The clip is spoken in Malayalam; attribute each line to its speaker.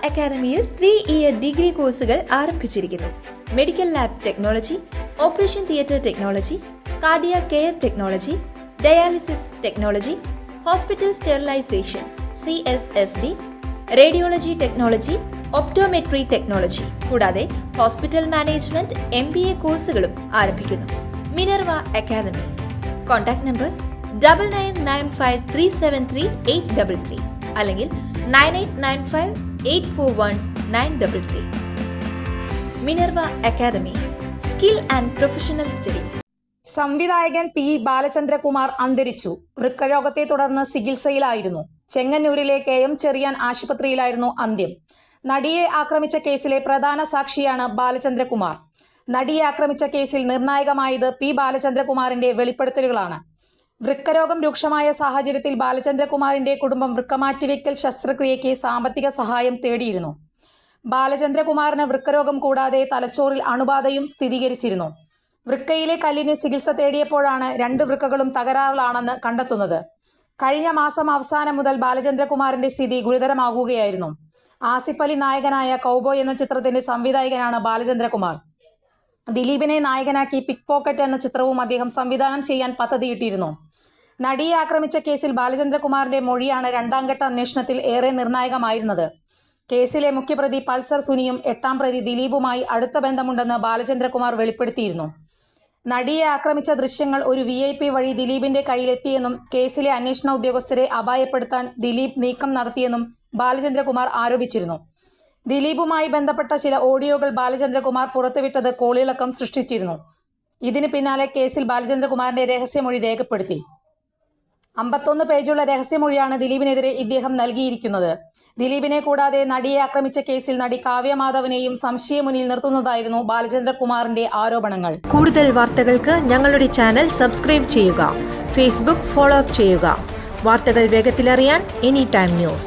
Speaker 1: അക്കാദമിയിൽ 3-year ഡിഗ്രി കോഴ്സുകൾ ആരംഭിച്ചിരിക്കുന്നു. Medical lab technology, operation theatre technology, cardiac care technology, dialysis technology, hospital sterilisation CSSD, radiology technology, optometry technology കൂടാതെ ഹോസ്പിറ്റൽ മാനേജ്മെന്റ് MBA കോഴ്സുകളും ആരംഭിക്കുന്നു. Minerva academy. കോൺടാക്ട് നമ്പർ 9995373833 അല്ലെങ്കിൽ 9895841933. Minerva academy, skill and professional studies.
Speaker 2: സംവിധായകൻ P. ബാലചന്ദ്രകുമാർ അന്തരിച്ചു. വൃക്കരോഗത്തെ തുടർന്ന് ചികിത്സയിലായിരുന്നു. ചെങ്ങന്നൂരിലെ KM ചെറിയാൻ ആശുപത്രിയിലായിരുന്നു അന്ത്യം. നടിയെ ആക്രമിച്ച കേസിലെ പ്രധാന സാക്ഷിയാണ് ബാലചന്ദ്രകുമാർ. നടിയെ ആക്രമിച്ച കേസിൽ നിർണായകമായത് P. ബാലചന്ദ്രകുമാറിന്റെ വെളിപ്പെടുത്തലുകളാണ്. വൃക്കരോഗം രൂക്ഷമായ സാഹചര്യത്തിൽ ബാലചന്ദ്രകുമാറിന്റെ കുടുംബം വൃക്കമാറ്റിവെക്കൽ ശസ്ത്രക്രിയയ്ക്ക് സാമ്പത്തിക സഹായം തേടിയിരുന്നു. ബാലചന്ദ്രകുമാറിന് വൃക്കരോഗം കൂടാതെ തലച്ചോറിൽ അണുബാധയും സ്ഥിരീകരിച്ചിരുന്നു. വൃക്കയിലെ കല്ലിന് ചികിത്സ തേടിയപ്പോഴാണ് 2 വൃക്കകളും തകരാറിലാണെന്ന് കണ്ടെത്തുന്നത്. കഴിഞ്ഞ മാസം അവസാനം മുതൽ ബാലചന്ദ്രകുമാറിന്റെ സ്ഥിതി ഗുരുതരമാകുകയായിരുന്നു. ആസിഫ് അലി നായകനായ കൗബോയ് എന്ന ചിത്രത്തിന്റെ സംവിധായകനാണ് ബാലചന്ദ്രകുമാർ. ദിലീപിനെ നായകനാക്കി പിക് പോക്കറ്റ് എന്ന ചിത്രവും അദ്ദേഹം സംവിധാനം ചെയ്യാൻ പദ്ധതിയിട്ടിരുന്നു. നടിയെ ആക്രമിച്ച കേസിൽ ബാലചന്ദ്രകുമാറിന്റെ മൊഴിയാണ് 2ാം ഘട്ട അന്വേഷണത്തിൽ ഏറെ നിർണായകമായിരുന്നത്. കേസിലെ മുഖ്യപ്രതി പൾസർ സുനിയും 8ാം പ്രതി ദിലീപുമായി അടുത്ത ബന്ധമുണ്ടെന്ന് ബാലചന്ദ്രകുമാർ വെളിപ്പെടുത്തിയിരുന്നു. നടിയെ ആക്രമിച്ച ദൃശ്യങ്ങൾ ഒരു VIP വഴി ദിലീപിന്റെ കയ്യിലെത്തിയെന്നും കേസിലെ അന്വേഷണ ഉദ്യോഗസ്ഥരെ അപായപ്പെടുത്താൻ ദിലീപ് നീക്കം നടത്തിയെന്നും ബാലചന്ദ്രകുമാർ ആരോപിച്ചിരുന്നു. ദിലീപുമായി ബന്ധപ്പെട്ട ചില ഓഡിയോകൾ ബാലചന്ദ്രകുമാർ പുറത്തുവിട്ടത് കോളിളക്കം സൃഷ്ടിച്ചിരുന്നു. ഇതിന് പിന്നാലെ കേസിൽ ബാലചന്ദ്രകുമാറിന്റെ രഹസ്യമൊഴി രേഖപ്പെടുത്തി. 51 പേജുള്ള രഹസ്യമൊഴിയാണ് ദിലീപിനെതിരെ ഇദ്ദേഹം നൽകിയിരിക്കുന്നത്. ദിലീപിനെ കൂടാതെ നടിയെ ആക്രമിച്ച കേസിൽ നടി കാവ്യ മാധവനെയും സംശയമുന്നിൽ നിർത്തുന്നതായിരുന്നു ബാലചന്ദ്രകുമാറിന്റെ ആരോപണങ്ങൾ.
Speaker 3: കൂടുതൽ വാർത്തകൾക്ക് ഞങ്ങളുടെ ചാനൽ സബ്സ്ക്രൈബ് ചെയ്യുക. ഫേസ്ബുക്ക് ഫോളോ അപ്പ് ചെയ്യുക. വാർത്തകൾ വേഗത്തിലറിയാൻ Anytime News.